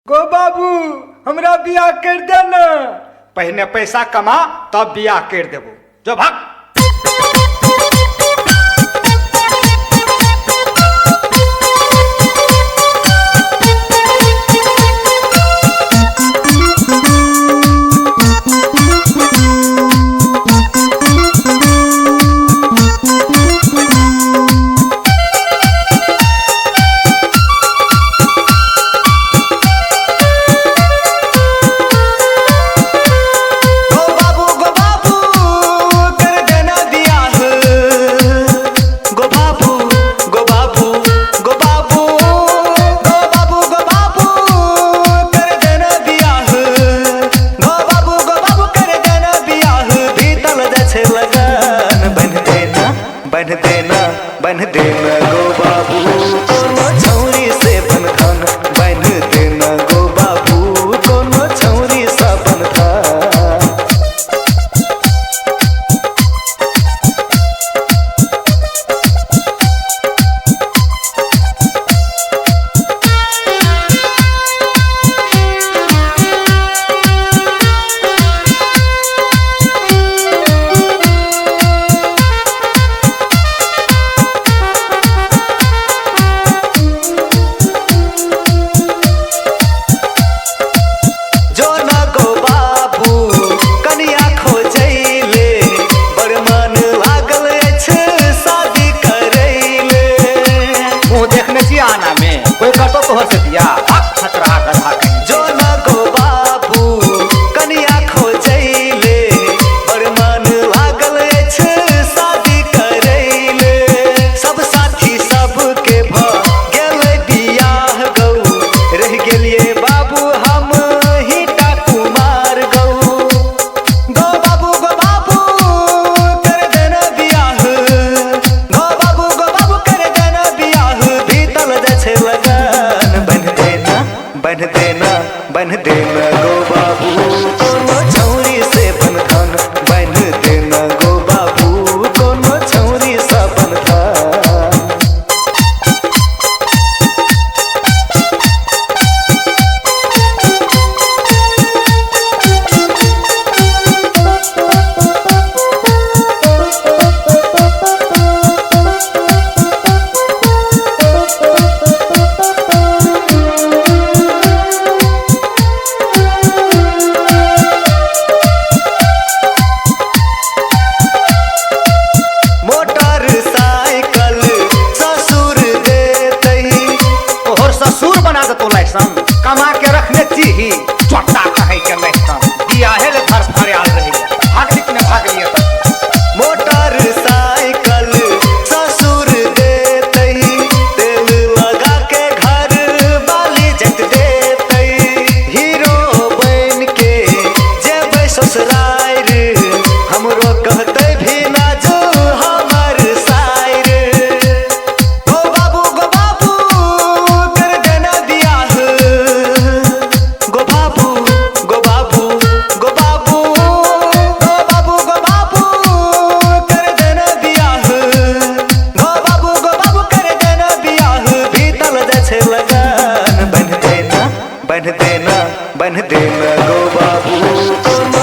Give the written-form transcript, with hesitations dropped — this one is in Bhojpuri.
गो बाबू हमरा बियाह कर दे ना। पहले पैसा कमा तब बियाह कर देबो। जो भाग। बन देना गो बाबू कोनो छौरी से बंधन बन देना गो बाबू कोनो छौरी सा बंधन। आना में कोई कटो तोहर से दिया खतरा गधा जो ना गो बाबू कनिया खोजैले बड़ मन लागल अछि शादी करैले। सब साथी सबके भ गेलै बियाह गौ रह गेलिए बाबू हम ही कुमार गौ। गो बाबू कर देना बियाह गो बाबू कर देना बियाह बीतल जाछे लगन बन देना गो बाबू कोनो छौरी से बंधन बन देना गो बाबू कोनो छौरी सा बंधन। ससुर बना दे तो लाइसन कमा के रखने चीही चोटा कहे के लाइसन बियाहे ले घर फरियाल रही भागलिक ने भाग लिया मोटरसाइकिल ससुर देते तेल लगा के घर वाली जट देते हीरो बन के जेबै ससुराल हमरो कहते भी ना जो हमर सायर। गो बाबू कर देना बियाह गो बाबू कर देना बियाह गो बाबू कर देना बियाह बीतल जाछे लगन बन देना गो बाबू।